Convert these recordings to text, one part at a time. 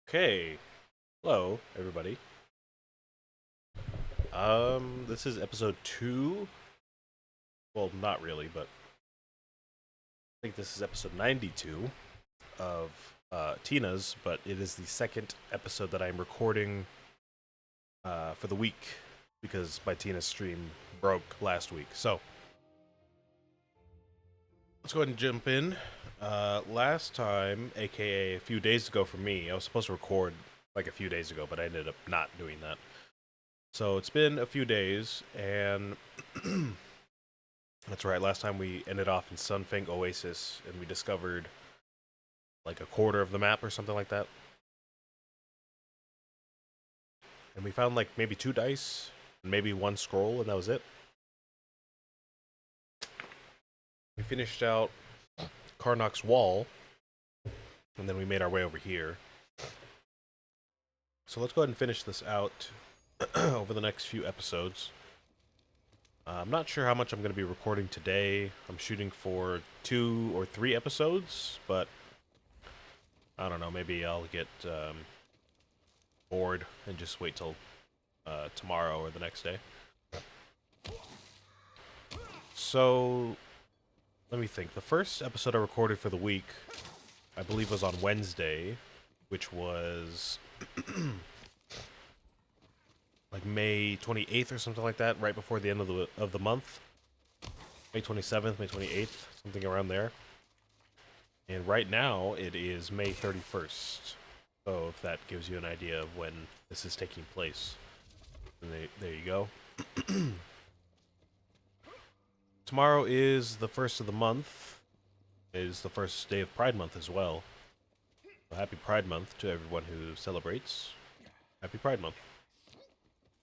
Okay. Hello, everybody. This is episode 2. Well, not really, but I think this is episode 92 of Tina's, but it is the second episode that I'm recording for the week because my Tina's stream broke last week. So, let's go ahead and jump in. Last time, aka a few days ago for me, I was supposed to record like a few days ago, but I ended up not doing that. So it's been a few days, and that's right. Last time we ended off in Sunfang Oasis, and we discovered like a quarter of the map or something like that. And we found like maybe 2 dice, and maybe one scroll, and that was it. We finished out Karnak's wall, and then we made our way over here. So let's go ahead and finish this out over the next few episodes. I'm not sure how much I'm going to be recording today. I'm shooting for 2 or 3 episodes, but I don't know. Maybe I'll get bored and just wait till tomorrow or the next day. So, let me think. The first episode I recorded for the week, I believe, was on Wednesday, which was like May 28th or something like that, right before the end of the month. May 27th, May 28th, something around there. And right now it is May 31st. So if that gives you an idea of when this is taking place. And there you go. Tomorrow is the first of the month. It is the first day of Pride Month as well. So happy Pride Month to everyone who celebrates. Happy Pride Month.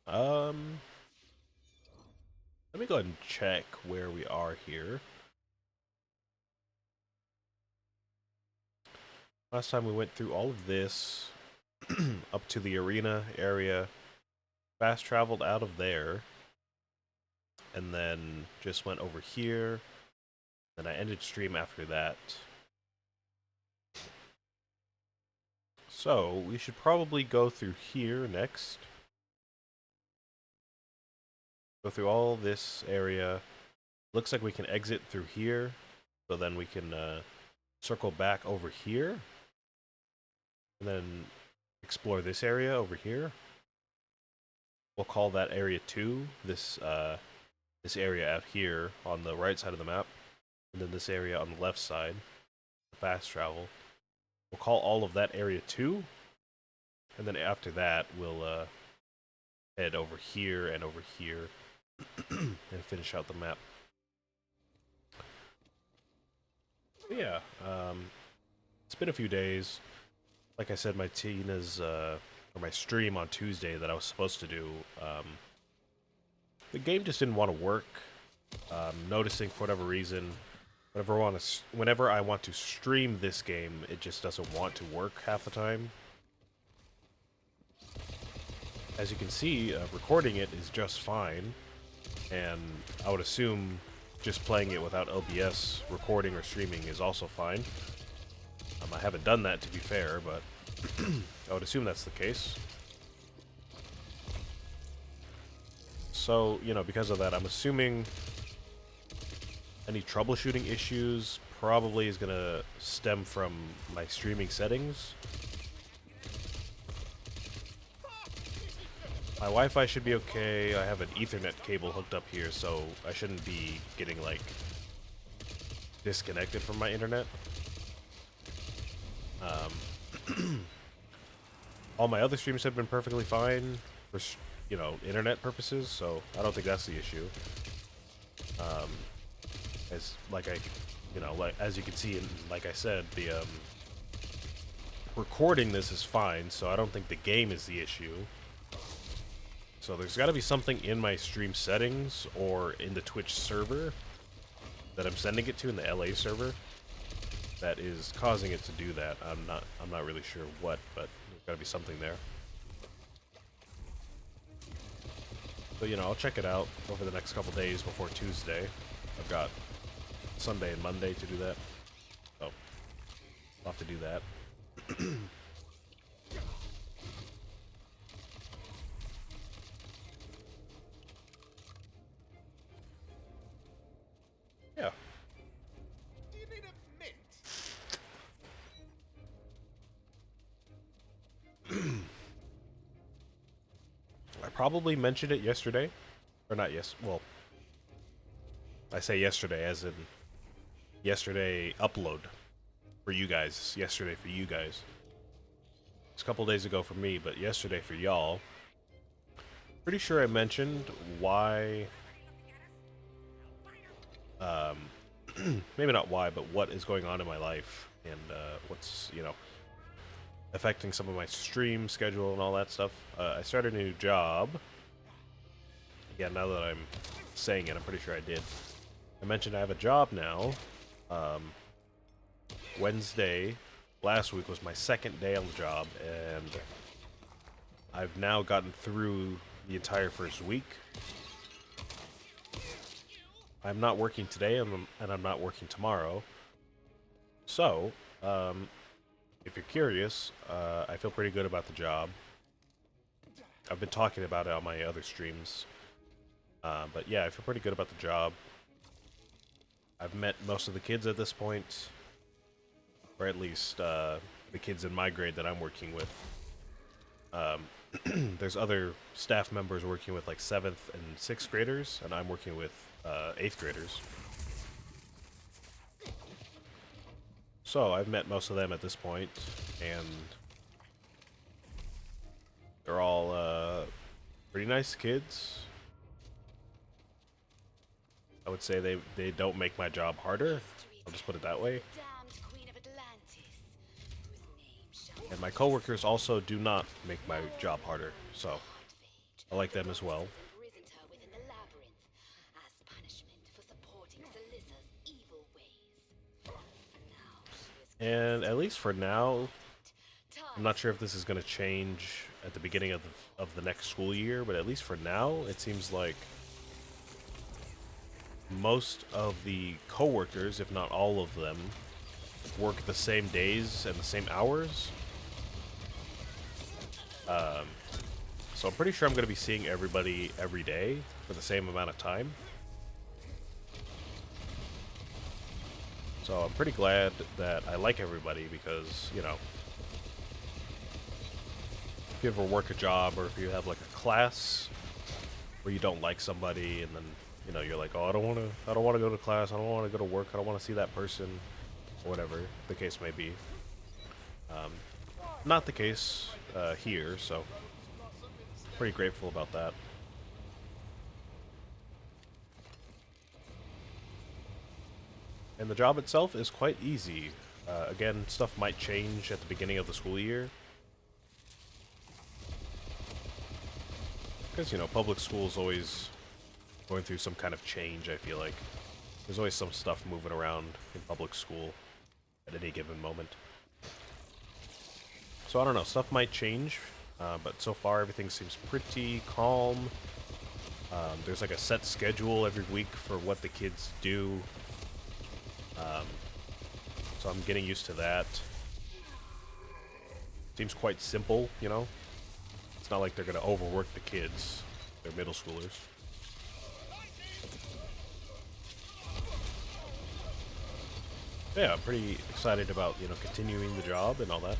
Let me go ahead and check where we are here. Last time we went through all of this up to the arena area, fast traveled out of there, and then just went over here. Then I ended stream after that. So we should probably go through here next. Go through all this area. Looks like we can exit through here, so then we can circle back over here, and then explore this area over here. We'll call that area 2. This area out here on the right side of the map, and then this area on the left side, fast travel. We'll call all of that area 2, and then after that we'll head over here and over here and finish out the map. But yeah, it's been a few days. Like I said, my Tina's or my stream on Tuesday that I was supposed to do, the game just didn't want to work. Noticing for whatever reason, whenever I want to stream this game, it just doesn't want to work half the time. As you can see, recording it is just fine, and I would assume just playing it without OBS recording or streaming is also fine. I haven't done that, to be fair, but I would assume that's the case. So, because of that, I'm assuming any troubleshooting issues probably is going to stem from my streaming settings. My Wi-Fi should be okay. I have an Ethernet cable hooked up here, so I shouldn't be getting, like, disconnected from my internet. All my other streams have been perfectly fine for, internet purposes, so I don't think that's the issue. As you can see, and like I said, the recording this is fine, so I don't think the game is the issue. So there's got to be something in my stream settings or in the Twitch server that I'm sending it to, in the LA server, that is causing it to do that. I'm not really sure what, but there's got to be something there. So I'll check it out over the next couple days before Tuesday. I've got Sunday and Monday to do that, so I'll have to do that. probably mentioned it yesterday. Or not well, I say yesterday as in yesterday upload for you guys. Yesterday for you guys. It's a couple days ago for me, but yesterday for y'all. Pretty sure I mentioned why, maybe not why, but what is going on in my life and what's, affecting some of my stream schedule and all that stuff. I started a new job. Yeah, now that I'm saying it, I'm pretty sure I did. I mentioned I have a job now. Wednesday last week was my second day on the job, and I've now gotten through the entire first week. I'm not working today, and I'm not working tomorrow. So, if you're curious, I feel pretty good about the job. I've been talking about it on my other streams. But yeah, I feel pretty good about the job. I've met most of the kids at this point. Or at least, the kids in my grade that I'm working with. There's other staff members working with like 7th and 6th graders, and I'm working with 8th graders. So I've met most of them at this point, and they're all pretty nice kids. I would say they don't make my job harder. I'll just put it that way. And my coworkers also do not make my job harder, so I like them as well. And at least for now, I'm not sure if this is going to change at the beginning of the next school year, but at least for now, it seems like most of the coworkers, if not all of them, work the same days and the same hours. So I'm pretty sure I'm going to be seeing everybody every day for the same amount of time. So I'm pretty glad that I like everybody because, if you ever work a job or if you have like a class where you don't like somebody and then, you're like, oh, I don't want to go to class, I don't want to go to work, I don't want to see that person, or whatever the case may be. Not the case here, so pretty grateful about that. And the job itself is quite easy. Again, stuff might change at the beginning of the school year. Because, public school is always going through some kind of change, I feel like. There's always some stuff moving around in public school at any given moment. So I don't know, stuff might change, but so far everything seems pretty calm. There's like a set schedule every week for what the kids do. So I'm getting used to that. Seems quite simple, It's not like they're going to overwork the kids. They're middle schoolers. Yeah, I'm pretty excited about, continuing the job and all that.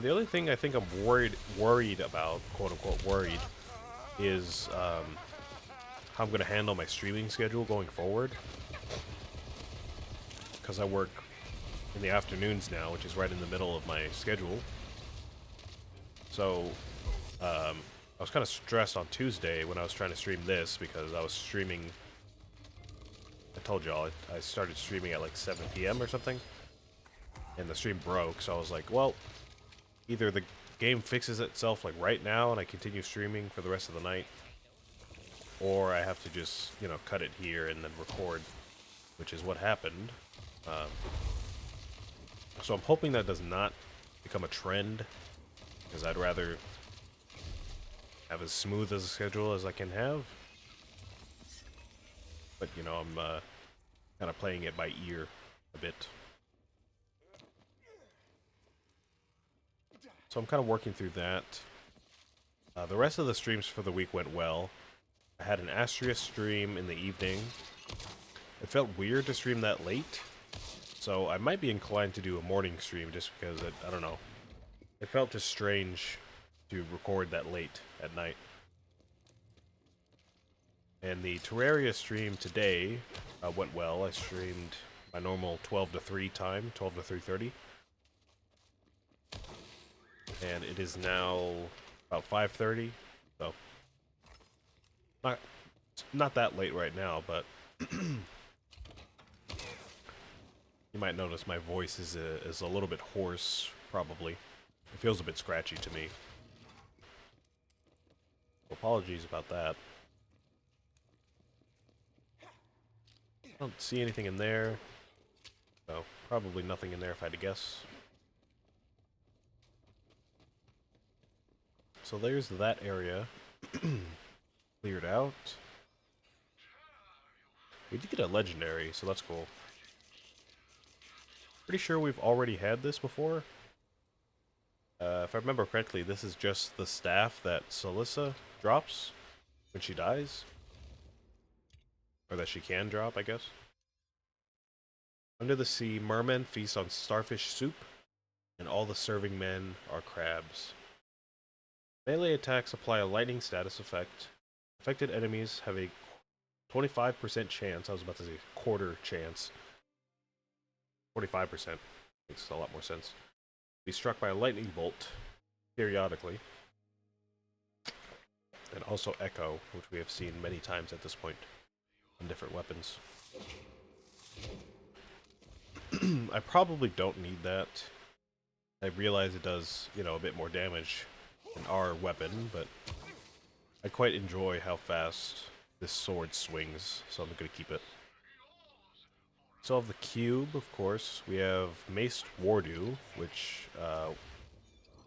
The only thing I think I'm worried about, quote unquote worried, is how I'm going to handle my streaming schedule going forward. Because I work in the afternoons now, which is right in the middle of my schedule. So I was kind of stressed on Tuesday when I was trying to stream this because I was streaming. I told y'all I started streaming at like 7 p.m. or something, and the stream broke. So I was like, well, either the game fixes itself like right now and I continue streaming for the rest of the night, or I have to just, cut it here and then record, which is what happened. So I'm hoping that does not become a trend, because I'd rather have as smooth as a schedule as I can have. But, I'm kind of playing it by ear a bit. So I'm kind of working through that. The rest of the streams for the week went well. I had an Astria stream in the evening. It felt weird to stream that late, so I might be inclined to do a morning stream just because, I don't know. It felt just strange to record that late at night. And the Terraria stream today went well. I streamed my normal 12 to 3 time, 12 to 3:30. And it is now about 5:30, so not that late right now, but you might notice my voice is a little bit hoarse, probably. It feels a bit scratchy to me. Apologies about that. I don't see anything in there, so probably nothing in there if I had to guess. So there's that area cleared out. We did get a legendary, so that's cool. Pretty sure we've already had this before. If I remember correctly, this is just the staff that Celissa drops when she dies. Or that she can drop, I guess. Under the sea, mermen feast on starfish soup, and all the serving men are crabs. Melee attacks apply a lightning status effect. Affected enemies have a 25% chance, I was about to say quarter chance. 45% makes a lot more sense. Be struck by a lightning bolt periodically. And also echo, which we have seen many times at this point on different weapons. I probably don't need that. I realize it does, a bit more damage than our weapon, but I quite enjoy how fast this sword swings, so I'm going to keep it. So of the cube, of course, we have Maced Wardu, which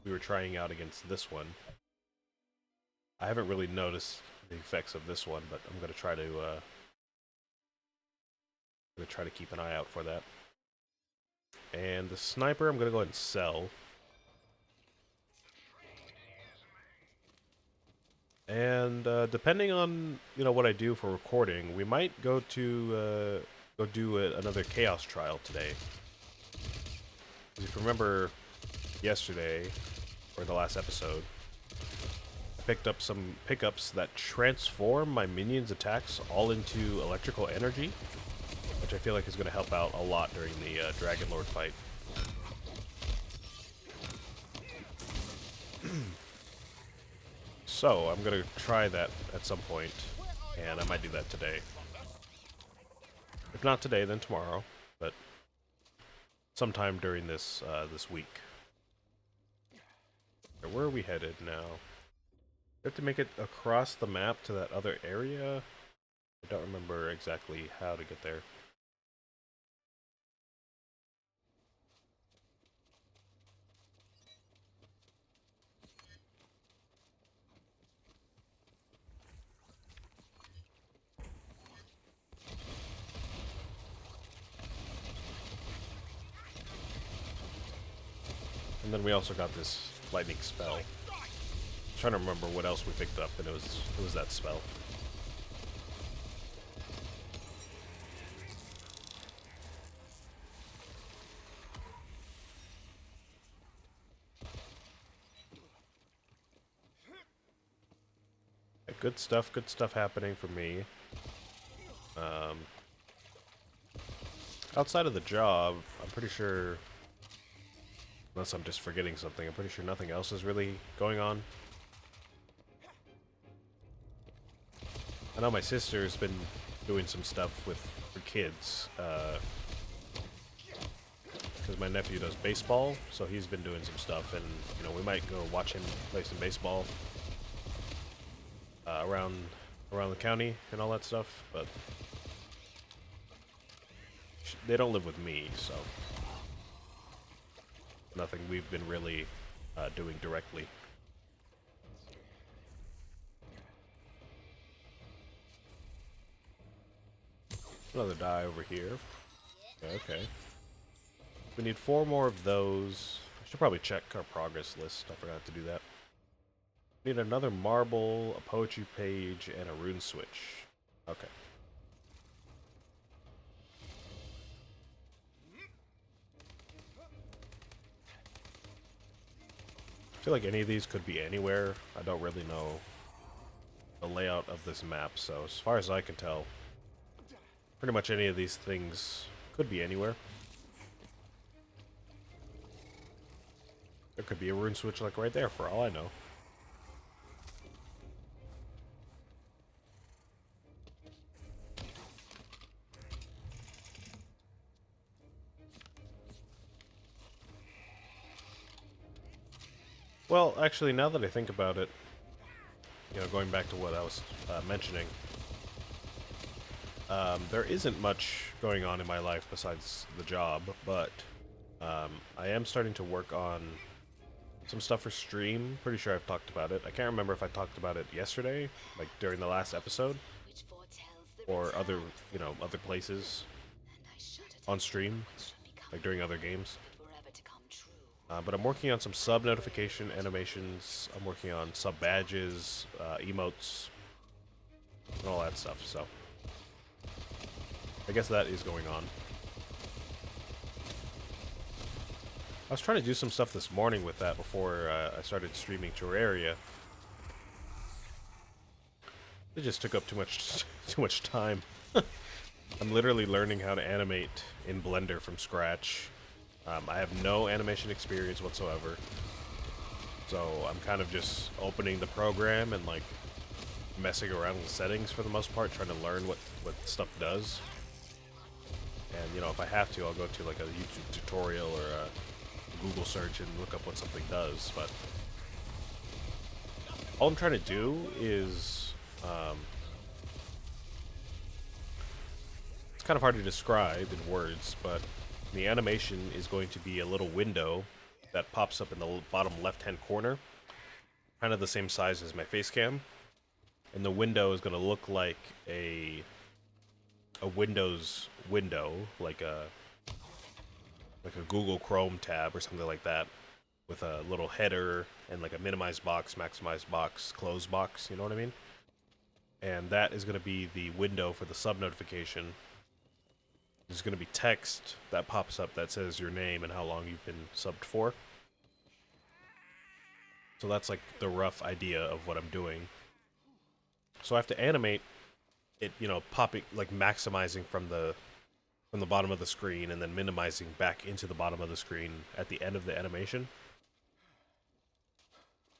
we were trying out against this one. I haven't really noticed the effects of this one, but I'm going to try to keep an eye out for that. And the sniper, I'm going to go ahead and sell. And depending on what I do for recording, we might go do another chaos trial today. If you remember yesterday or the last episode, I picked up some pickups that transform my minions' attacks all into electrical energy, which I feel like is going to help out a lot during the Dragon Lord fight. So, I'm going to try that at some point, and I might do that today. If not today, then tomorrow, but sometime during this week. Where are we headed now? We have to make it across the map to that other area? I don't remember exactly how to get there. And then we also got this lightning spell. I'm trying to remember what else we picked up, and it was that spell. Good stuff happening for me. Outside of the job, I'm pretty sure, unless I'm just forgetting something, I'm pretty sure nothing else is really going on. I know my sister's been doing some stuff with her kids, because my nephew does baseball, so he's been doing some stuff, and we might go watch him play some baseball around the county and all that stuff, but they don't live with me, so nothing we've been really doing directly. Another die over here. Okay. We need 4 more of those. I should probably check our progress list. I forgot to do that. Need another marble, a poetry page, and a rune switch. Okay. I feel like any of these could be anywhere. I don't really know the layout of this map, so as far as I can tell, pretty much any of these things could be anywhere. There could be a rune switch like right there for all I know. Well, actually, now that I think about it, going back to what I was mentioning, there isn't much going on in my life besides the job, but I am starting to work on some stuff for stream. Pretty sure I've talked about it. I can't remember if I talked about it yesterday, like during the last episode, or other places on stream, like during other games. But I'm working on some sub notification animations. I'm working on sub badges, emotes, and all that stuff. So I guess that is going on. I was trying to do some stuff this morning with that before I started streaming Terraria. It just took up too much time. I'm literally learning how to animate in Blender from scratch. I have no animation experience whatsoever, so I'm kind of just opening the program and like messing around with settings for the most part, trying to learn what stuff does. And if I have to, I'll go to like a YouTube tutorial or a Google search and look up what something does. But all I'm trying to do is it's kind of hard to describe in words, but the animation is going to be a little window that pops up in the bottom left-hand corner, kind of the same size as my face cam, and the window is going to look like a Windows window, like a Google Chrome tab or something like that, with a little header and like a minimize box, maximize box, close box. You know what I mean? And that is going to be the window for the sub notification. There's going to be text that pops up that says your name and how long you've been subbed for. So that's like the rough idea of what I'm doing. So I have to animate it, popping, like maximizing from the bottom of the screen and then minimizing back into the bottom of the screen at the end of the animation.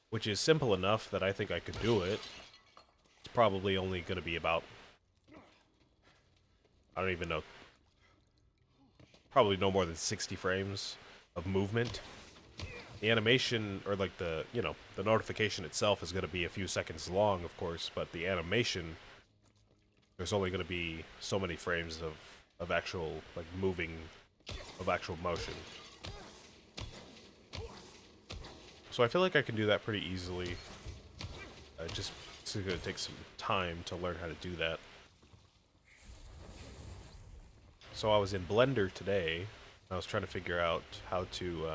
Which is simple enough that I think I could do it. It's probably only going to be about, I don't even know, probably no more than 60 frames of movement. The animation, or like the notification itself is going to be a few seconds long, of course, but the animation, there's only going to be so many frames of actual, like, of actual motion. So I feel like I can do that pretty easily. Just it's going to take some time to learn how to do that. So I was in Blender today. I was trying to figure out how to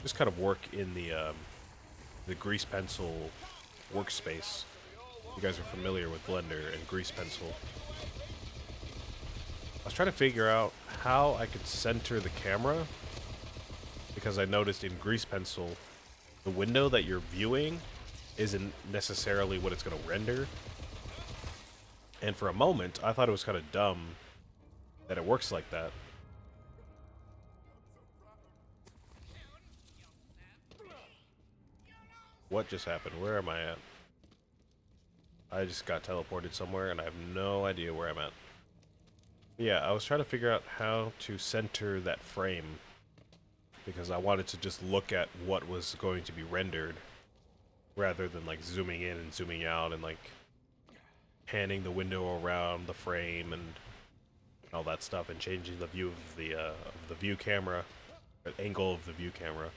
just kind of work in the grease pencil workspace. You guys are familiar with Blender and grease pencil. I was trying to figure out how I could center the camera, because I noticed in grease pencil, the window that you're viewing isn't necessarily what it's going to render. And for a moment, I thought it was kind of dumb that it works like that. What just happened? Where am I at? I just got teleported somewhere and I have no idea where I'm at. Yeah, I was trying to figure out how to center that frame, because I wanted to just look at what was going to be rendered rather than like zooming in and zooming out and like panning the window around the frame and all that stuff and changing the view of the view camera, the angle of the view camera.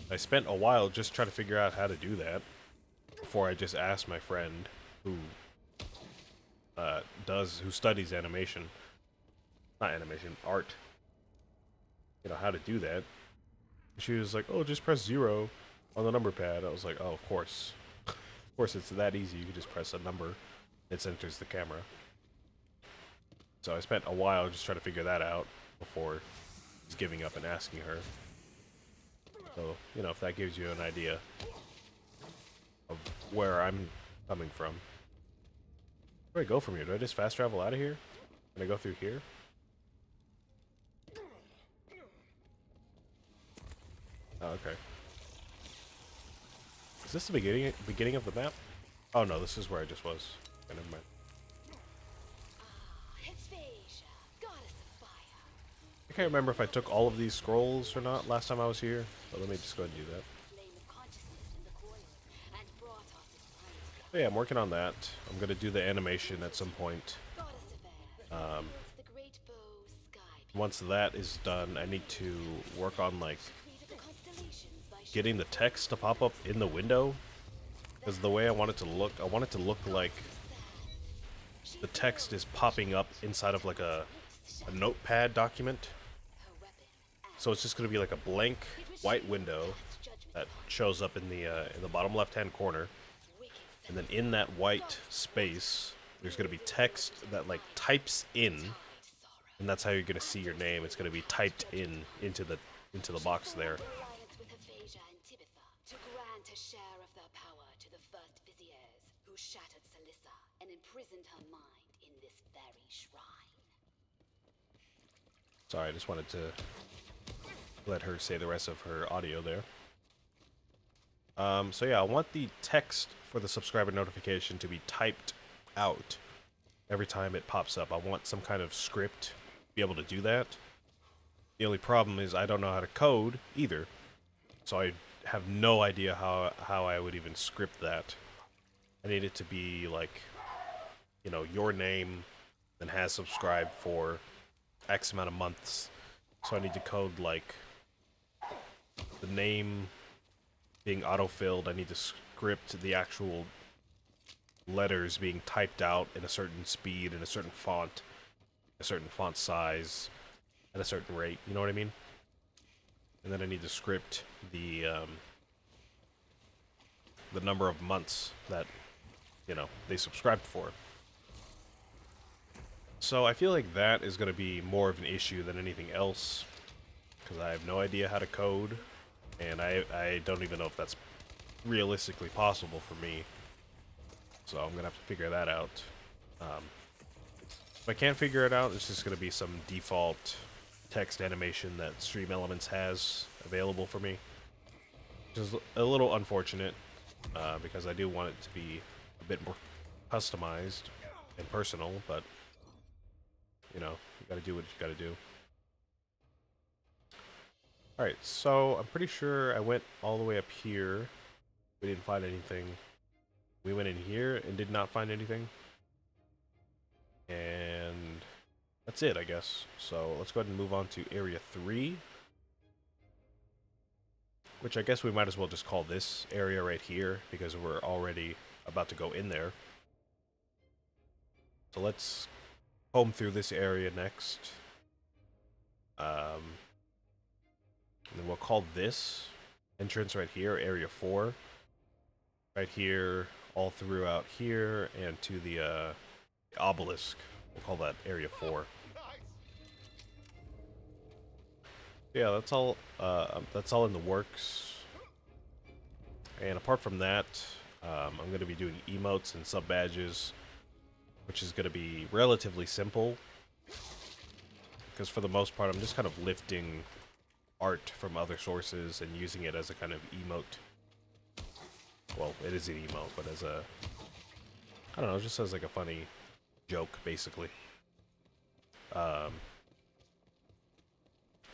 I spent a while just trying to figure out how to do that before I just asked my friend who studies animation, not animation, art, how to do that. She was like, "Oh, just press 0 on the number pad." I was like, "Oh, of course, of course, it's that easy. You can just press a number, it enters the camera." So I spent a while just trying to figure that out before just giving up and asking her. So, you know, if that gives you an idea of where I'm coming from. Where do I go from here? Do I just fast travel out of here? Can I go through here? Oh, okay. Is this the beginning of the map? Oh no, this is where I just was. Okay, never mind. I can't remember if I took all of these scrolls or not last time I was here, but let me just go ahead and do that. But yeah, I'm working on that. I'm gonna do the animation at some point. Once that is done, I need to work on like getting the text to pop up in the window. Because the way I want it to look like the text is popping up inside of like a notepad document. So it's just going to be like a blank white window that shows up in the bottom left-hand corner, and then in that white space, there's going to be text that like types in, and that's how you're going to see your name. It's going to be typed in into the box there. Sorry, I just wanted to let her say the rest of her audio there. So yeah, I want the text for the subscriber notification to be typed out every time it pops up. I want some kind of script to be able to do that. The only problem is I don't know how to code either, so I have no idea how I would even script that. I need it to be like, you know, your name, then has subscribed for X amount of months. So I need to code like the name being auto-filled. I need to script the actual letters being typed out in a certain speed, in a certain font size, at a certain rate. You know what I mean? And then I need to script the number of months that, you know, they subscribed for. So I feel like that is going to be more of an issue than anything else, because I have no idea how to code, and I don't even know if that's realistically possible for me. So I'm going to have to figure that out. If I can't figure it out, it's just going to be some default text animation that Stream Elements has available for me, which is a little unfortunate, because I do want it to be a bit more customized and personal, but you know, you gotta do what you gotta do. Alright, so I'm pretty sure I went all the way up here. We didn't find anything. We went in here and did not find anything. And that's it, I guess. So let's go ahead and move on to Area 3. Which I guess we might as well just call this area right here, because we're already about to go in there. So let's home through this area next. And then we'll call this entrance right here Area 4. Right here, all throughout here, and to the obelisk. We'll call that Area 4. Yeah, that's all in the works. And apart from that, I'm going to be doing emotes and sub badges, which is going to be relatively simple, because for the most part I'm just kind of lifting art from other sources and using it as a kind of emote. Well, it is an emote, but as a, I don't know, just as like a funny joke, basically.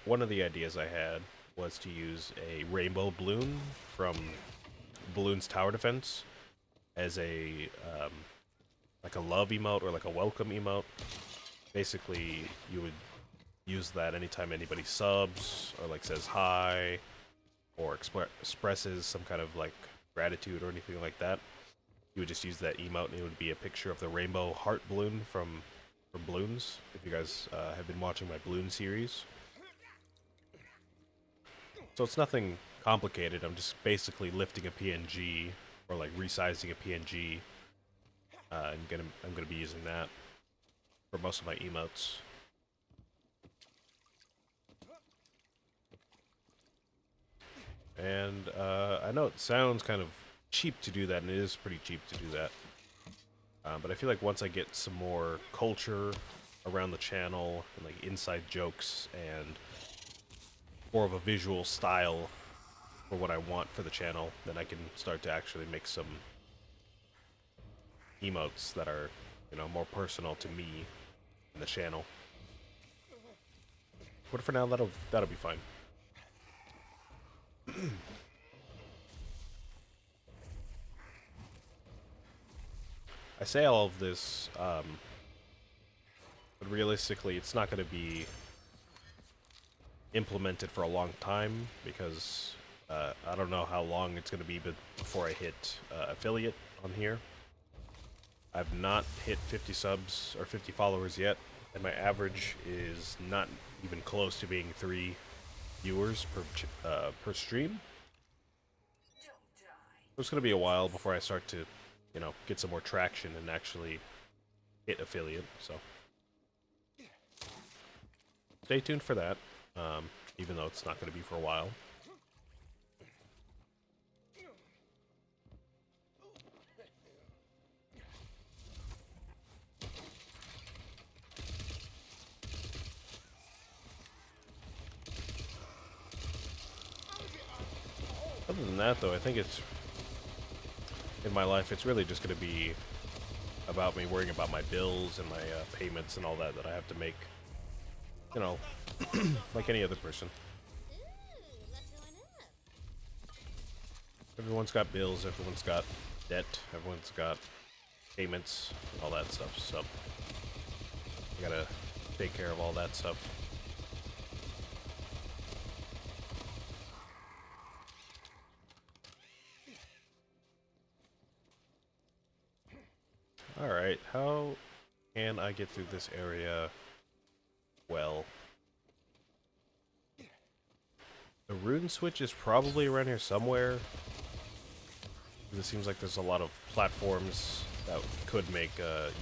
One of the ideas I had was to use a rainbow balloon from Balloon's Tower Defense as a like a love emote or like a welcome emote. Basically, you would use that anytime anybody subs or like says hi or expresses some kind of like gratitude or anything like that. You would just use that emote, and it would be a picture of the rainbow heart balloon from Balloons. If you guys have been watching my Balloon series. So it's nothing complicated. I'm just basically lifting a PNG or like resizing a PNG, and I'm gonna be using that for most of my emotes. And I know it sounds kind of cheap to do that, and it is pretty cheap to do that. But I feel like once I get some more culture around the channel and like inside jokes and more of a visual style for what I want for the channel, then I can start to actually make some emotes that are, you know, more personal to me and the channel. But for now, that'll be fine. I say all of this, but realistically, it's not going to be implemented for a long time because I don't know how long it's going to be before I hit affiliate on here. I've not hit 50 subs or 50 followers yet, and my average is not even close to being 3 viewers per stream. So it's going to be a while before I start to, you know, get some more traction and actually hit affiliate. So stay tuned for that, even though it's not going to be for a while. Other than that, though, I think it's, in my life, it's really just going to be about me worrying about my bills and my payments and all that I have to make, you know, like any other person. Everyone's got bills, everyone's got debt, everyone's got payments, and all that stuff, so I gotta take care of all that stuff. Alright, how can I get through this area well? The rune switch is probably around here somewhere. It seems like there's a lot of platforms that could make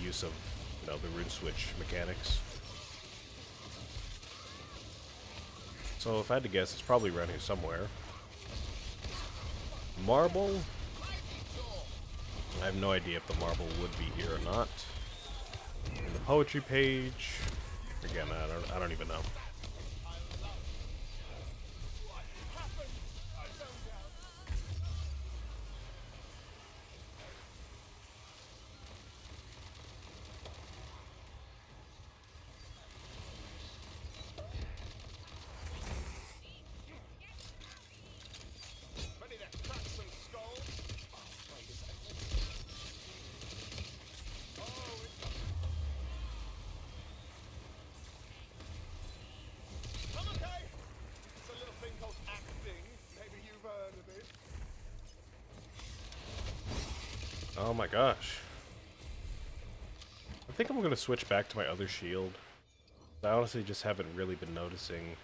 use of, you know, the rune switch mechanics. So if I had to guess, it's probably around here somewhere. Marble? I have no idea if the marble would be here or not. And the poetry page, again, I don't even know. Oh my gosh. I think I'm going to switch back to my other shield. I honestly just haven't really been noticing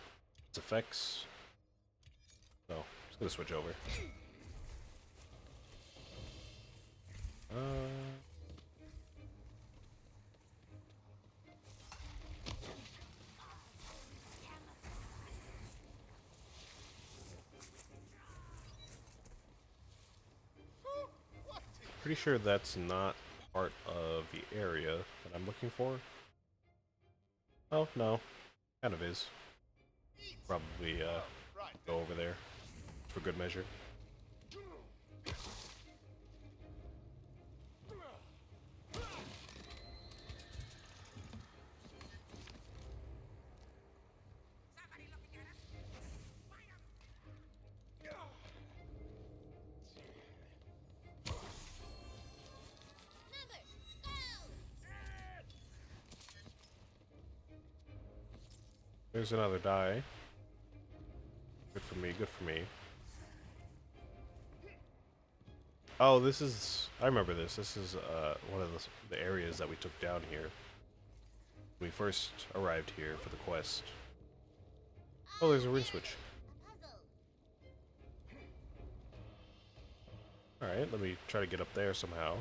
its effects. So, I'm just going to switch over. Pretty sure that's not part of the area that I'm looking for. Oh, no. Kind of is. Probably go over there for good measure. There's another die. Good for me, good for me. Oh, this is... I remember this. This is one of the areas that we took down here. When we first arrived here for the quest. Oh, there's a rune switch. Alright, let me try to get up there somehow.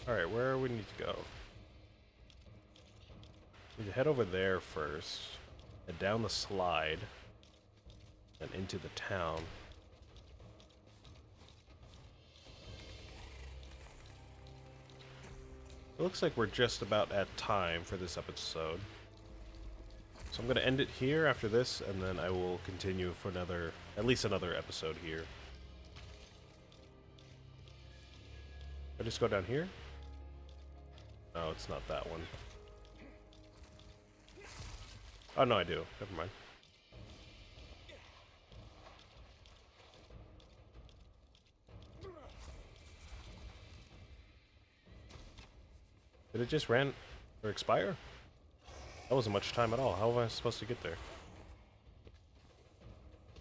Alright, where we need to go? We need to head over there first, and down the slide, and into the town. It looks like we're just about at time for this episode. So I'm going to end it here after this, and then I will continue for at least another episode here. I just go down here? No, it's not that one. Oh, no, I do. Never mind. Did it just ran or expire? That wasn't much time at all. How am I supposed to get there?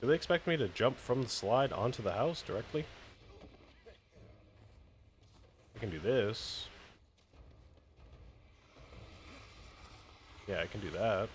Do they expect me to jump from the slide onto the house directly? I can do this. Yeah, I can do that.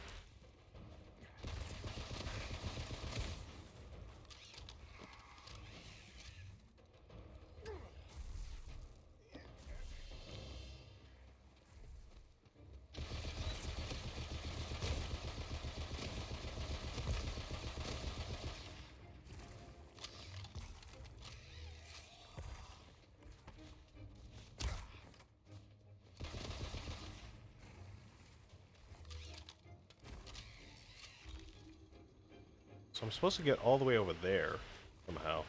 So I'm supposed to get all the way over there somehow.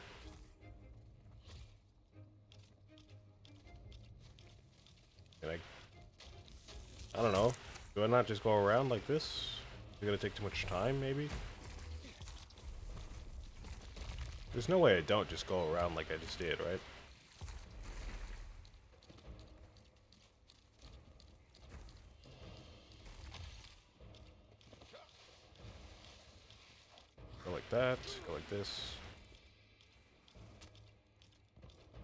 Can I don't know. Do I not just go around like this? Is it gonna take too much time, maybe? There's no way I don't just go around like I just did, right? Go like that, go like this.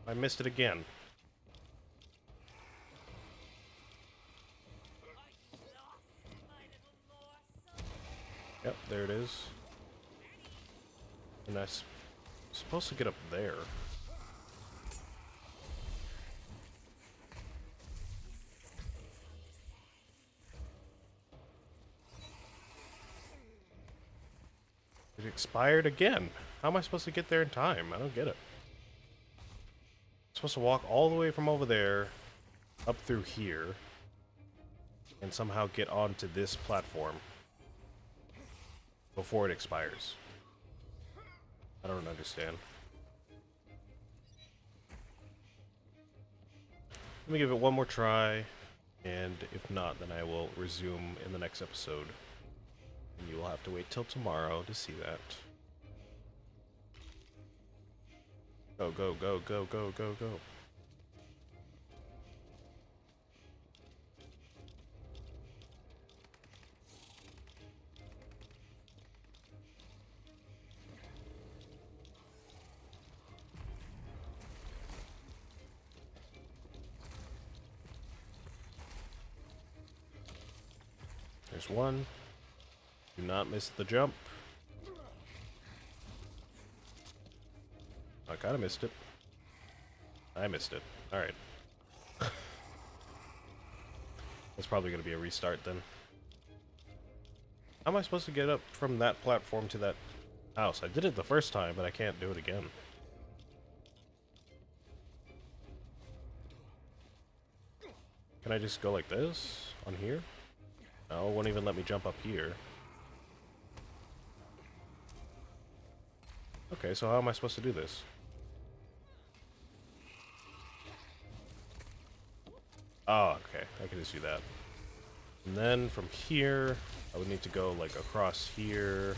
I missed it again. Yep, there it is. And I'm supposed to get up there. It expired again. How am I supposed to get there in time? I don't get it. I'm supposed to walk all the way from over there, up through here, and somehow get onto this platform before it expires. I don't understand. Let me give it one more try, and if not, then I will resume in the next episode. And you will have to wait till tomorrow to see that. Go, go, go, go, go, go, go. There's one. Do not miss the jump. I kinda missed it. I missed it. Alright. That's probably gonna be a restart then. How am I supposed to get up from that platform to that house? I did it the first time, but I can't do it again. Can I just go like this? On here? No, it won't even let me jump up here. Okay, so how am I supposed to do this? Oh, okay. I can just do that. And then from here, I would need to go, like, across here.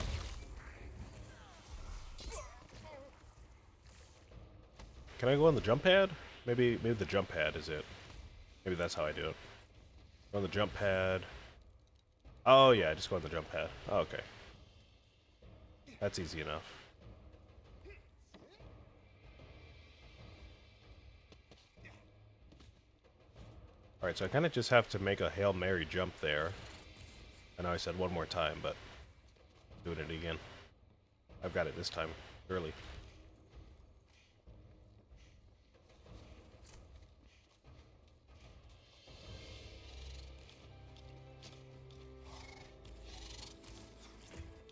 Can I go on the jump pad? Maybe the jump pad is it. Maybe that's how I do it. Go on the jump pad. Oh, yeah, just go on the jump pad. Oh, okay. That's easy enough. Alright, so I kind of just have to make a Hail Mary jump there. I know I said one more time, but doing it again. I've got it this time, early.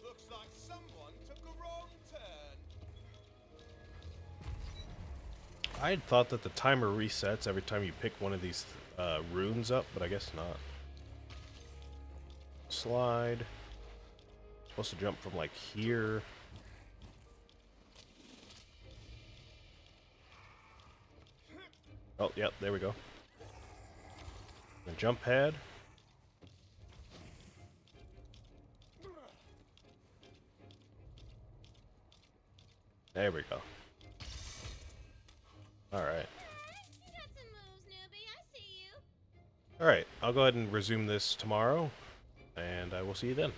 Looks like someone took a wrong turn. I had thought that the timer resets every time you pick one of these runes up, but I guess not. Slide. Supposed to jump from like here. Oh, yep, there we go. And jump pad. There we go. Alright. Alright, I'll go ahead and resume this tomorrow, and I will see you then.